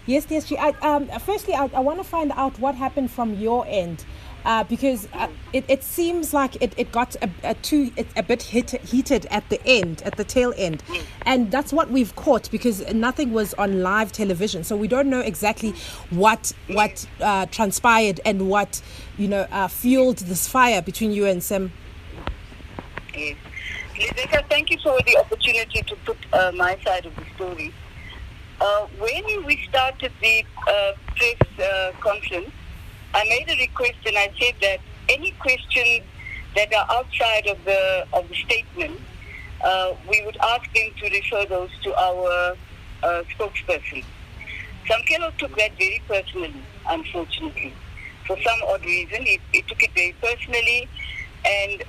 Yes, DSG. Firstly, I want to find out what happened from your end, because it seems like it got a bit heated at the end, at the tail end, and that's what we've caught because nothing was on live television, so we don't know exactly what transpired and what fueled this fire between you and Sam. Yes. Lizeka, thank you for the opportunity to put my side of the story. When we started the press conference, I made a request and I said that any questions that are outside of the statement, we would ask them to refer those to our spokesperson. Samkelo took that very personally, unfortunately. For some odd reason, he took it very personally. And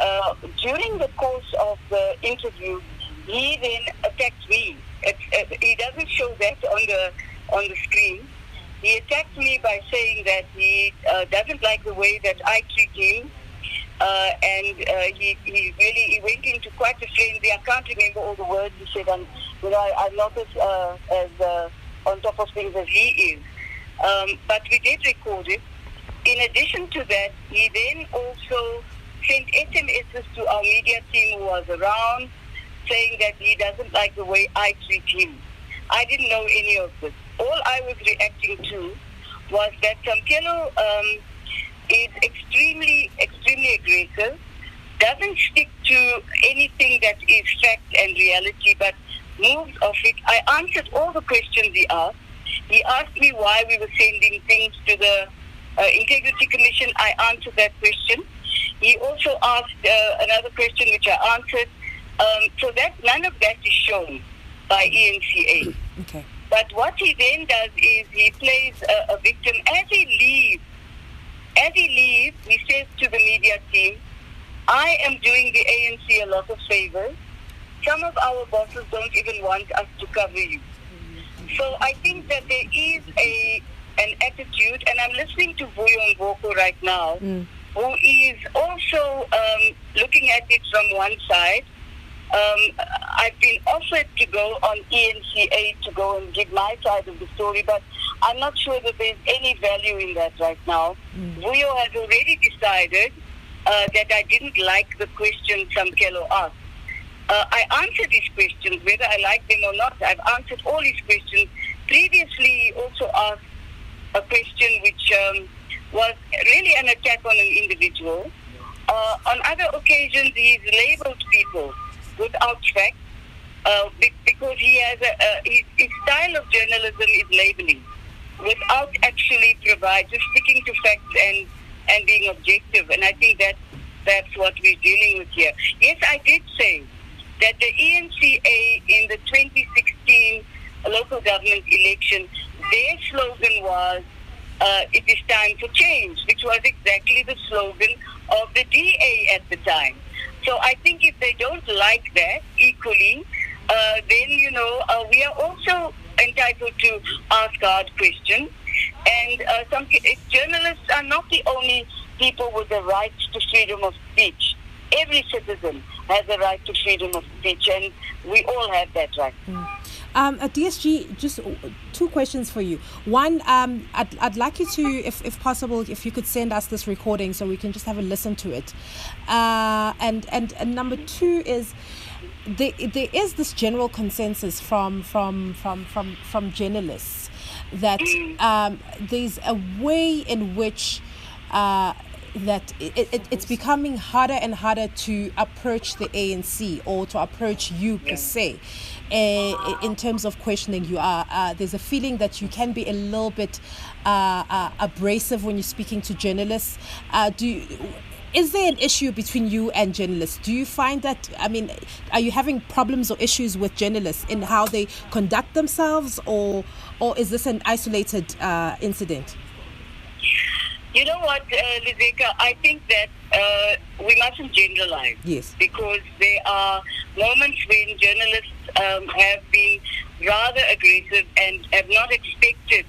during the course of the interview, he then attacked me. He doesn't show that on the screen. He attacked me by saying that he doesn't like the way that I treat him, and he went into quite a frenzy. I can't remember all the words he said. I'm not as on top of things as he is, but we did record it. In addition to that, he then also sent SMSs to our media team who was around, saying that he doesn't like the way I treat him. I didn't know any of this. All I was reacting to was that Samkelo is extremely, extremely aggressive, doesn't stick to anything that is fact and reality, but moves off it. I answered all the questions he asked. He asked me why we were sending things to the Integrity Commission. I answered that question. He also asked another question which I answered. So that none of that is shown by ENCA. Okay. But what he then does is he plays a victim. As he leaves, he says to the media team, I am doing the ANC a lot of favors. Some of our bosses don't even want us to cover you. So I think that there is an attitude, and I'm listening to Vuyo Mboko right now, who is also looking at it from one side. I've been offered to go on ENCA to go and give my side of the story, but I'm not sure that there's any value in that right now. Vuyo has already decided that I didn't like the questions Samkelo asked. I answered his questions, whether I like them or not. I've answered all his questions. Previously, he also asked a question which was really an attack on an individual. On other occasions, he's labeled people without facts because he has his style of journalism is labeling without actually just sticking to facts and being objective. And I think that's what we're dealing with here. Yes, I did say that the ENCA in the 2016 local government election, their slogan was, it is time for change, which was exactly the slogan of the DA at the time. So I think if they don't like that equally, then, we are also entitled to ask hard questions. And journalists are not the only people with the right to freedom of speech. Every citizen has a right to freedom of speech, and we all have that right. At DSG, just two questions for you. One, I'd like you to, if possible, if you could send us this recording so we can just have a listen to it. And number two is, there is this general consensus from journalists that there's a way in which that it's becoming harder and harder to approach the ANC or to approach you per se. In terms of questioning you, there's a feeling that you can be a little bit abrasive when you're speaking to journalists. Is there an issue between you and journalists? Do you find that, are you having problems or issues with journalists in how they conduct themselves, or is this an isolated incident? You know what, Lizeka, I think that we mustn't generalize. Yes. Because there are moments when journalists have been rather aggressive and have not expected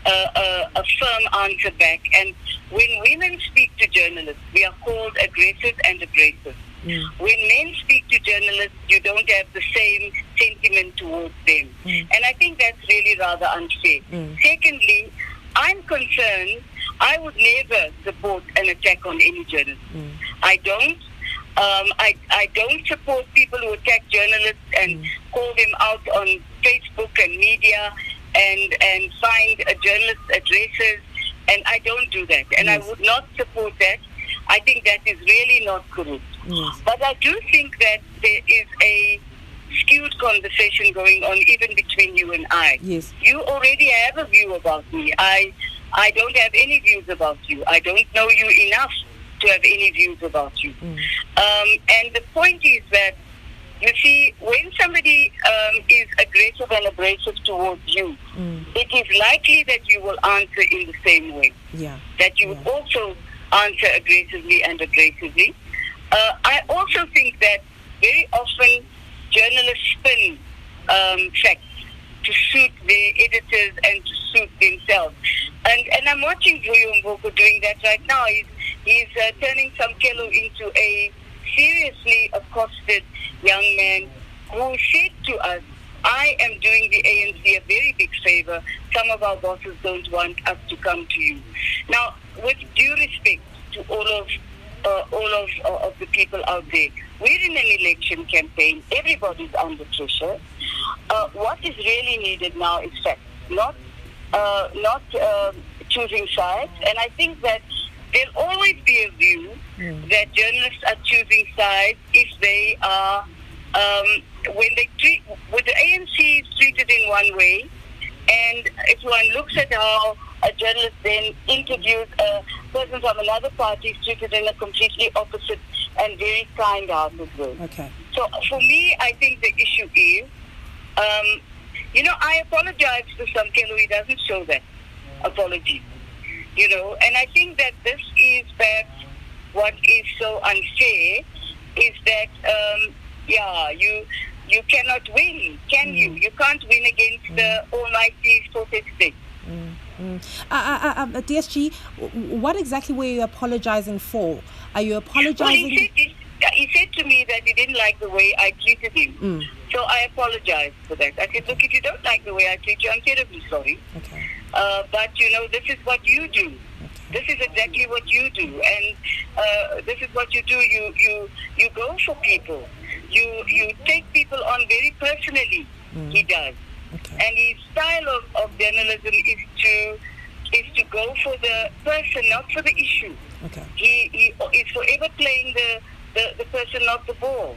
a firm answer back. And when women speak to journalists, we are called aggressive and abrasive. When men speak to journalists, you don't have the same sentiment towards them. And I think that's really rather unfair. Secondly, I'm concerned, I would never support an attack on any journalist. I don't. I don't support people who attack journalists and call them out on Facebook and media and find journalists' addresses, and I don't do that. And I would not support that. I think that is really not correct. But I do think that there is a skewed conversation going on even between you and I. You already have a view about me. I don't have any views about you. I don't know you enough to have any views about you. And the point is that, you see, when somebody is aggressive and abrasive towards you, it is likely that you will answer in the same way. That you would also answer aggressively and abrasively. I also think that very often journalists spin facts to suit their editors and to suit themselves. And I'm watching Vuyo Mboko doing that right now. He's turning Samkelo into a seriously accosted young man who said to us, I am doing the ANC a very big favor. Some of our bosses don't want us to come to you. Now, with due respect to all of the people out there, we're in an election campaign. Everybody's under pressure. What is really needed now is facts, not choosing sides. And I think that there'll always be a view that journalists are choosing sides if they are, when the ANC is treated in one way, and if one looks at how a journalist then interviews a person from another party, is treated in a completely opposite and very kind-hearted way. So for me, I think the issue is, I apologize to Samkelo. He doesn't show that apology. And I think that this is perhaps what is so unfair, is that, you cannot win, can you? You can't win against the almighty statistic. DSG, what exactly were you apologizing for? Are you apologizing? Well, he said to me that he didn't like the way I treated him. So I apologized for that. I said, look, if you don't like the way I treat you, I'm terribly sorry. But, this is what you do. This is exactly what you do. And this is what you do. You go for people. You take people on very personally. He does. And his style of journalism is to go for the person, not for the issue. He is forever playing the person, not the ball.